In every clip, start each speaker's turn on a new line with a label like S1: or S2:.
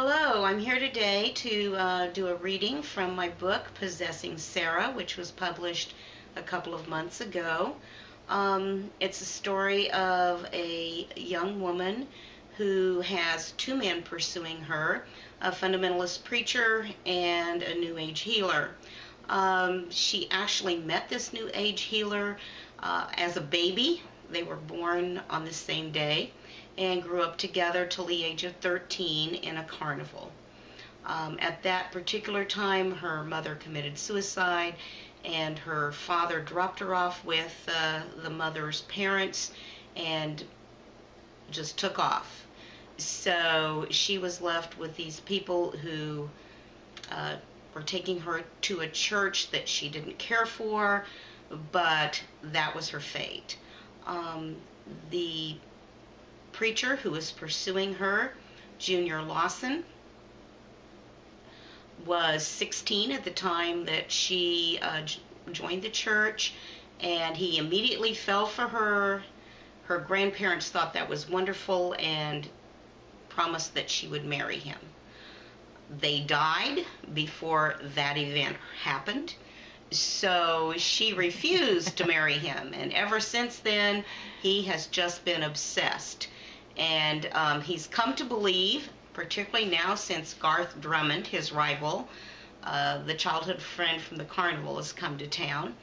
S1: Hello, I'm here today to do a reading from my book, Possessing Sara, which was published a couple of months ago. It's a story of a young woman who has two men pursuing her, a fundamentalist preacher and a New Age healer. She actually met this New Age healer as a baby. They were born on the same day and grew up together till the age of 13 in a carnival. At that particular time, her mother committed suicide, and her father dropped her off with the mother's parents and just took off. So she was left with these people who were taking her to a church that she didn't care for, but that was her fate. The preacher who was pursuing her, Junior Lawson, was 16 at the time that she joined the church, and he immediately fell for her. Her grandparents thought that was wonderful and promised that she would marry him. They died before that event happened, so she refused to marry him, and ever since then he has just been obsessed. And he's come to believe, particularly now since Garth Drummond, his rival, the childhood friend from the carnival, has come to town,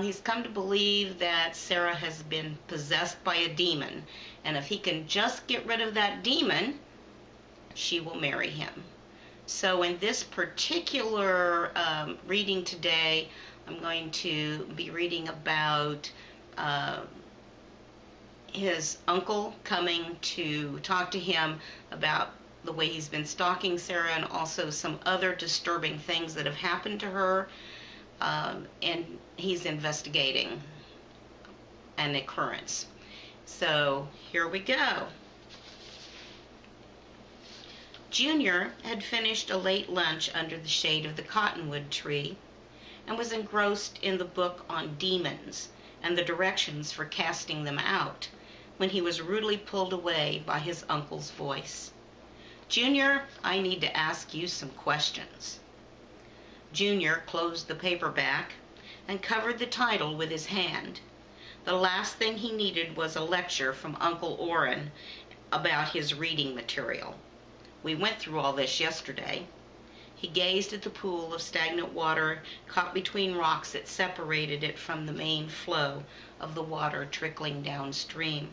S1: he's come to believe that Sara has been possessed by a demon, and if he can just get rid of that demon, she will marry him. So in this particular reading today, I'm going to be reading about his uncle coming to talk to him about the way he's been stalking Sara, and also some other disturbing things that have happened to her, and he's investigating an occurrence. So here we go. Junior had finished a late lunch under the shade of the cottonwood tree and was engrossed in the book on demons and the directions for casting them out when he was rudely pulled away by his uncle's voice. "Junior, I need to ask you some questions." Junior closed the paperback and covered the title with his hand. The last thing he needed was a lecture from Uncle Orrin about his reading material. "We went through all this yesterday." He gazed at the pool of stagnant water caught between rocks that separated it from the main flow of the water trickling downstream.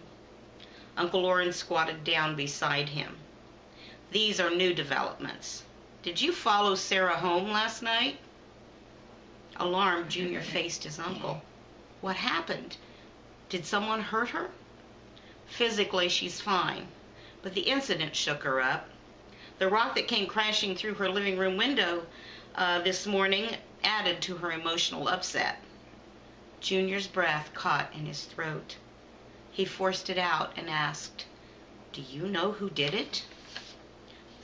S1: Uncle Orrin squatted down beside him. "These are new developments. Did you follow Sara home last night?" Alarmed, Junior faced his uncle. "What happened? Did someone hurt her?" "Physically, she's fine, but the incident shook her up. The rock that came crashing through her living room window this morning added to her emotional upset." Junior's breath caught in his throat. He forced it out and asked, "Do you know who did it?"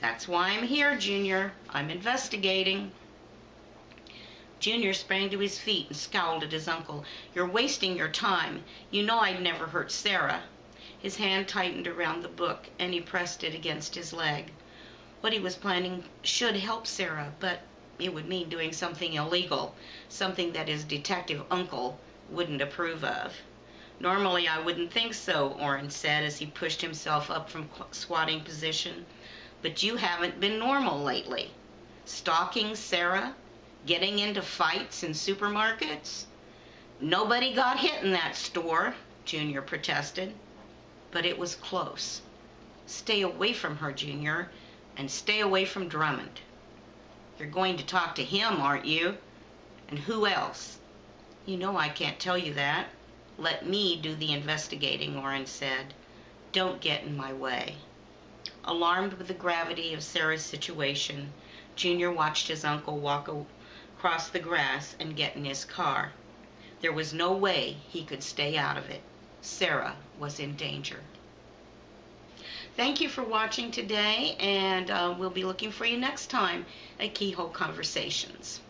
S1: "That's why I'm here, Junior. I'm investigating." Junior sprang to his feet and scowled at his uncle. "You're wasting your time. You know I'd never hurt Sara." His hand tightened around the book, and he pressed it against his leg. What he was planning should help Sara, but it would mean doing something illegal, something that his detective uncle wouldn't approve of. "Normally I wouldn't think so," Orrin said as he pushed himself up from squatting position. "But you haven't been normal lately. Stalking Sara? Getting into fights in supermarkets?" "Nobody got hit in that store," Junior protested. "But it was close. Stay away from her, Junior, and stay away from Drummond." "You're going to talk to him, aren't you? And who else?" "You know I can't tell you that. Let me do the investigating," Orrin said. "Don't get in my way." Alarmed with the gravity of Sara's situation, Junior watched his uncle walk across the grass and get in his car. There was no way he could stay out of it. Sara was in danger. Thank you for watching today, and we'll be looking for you next time at Keyhole Conversations.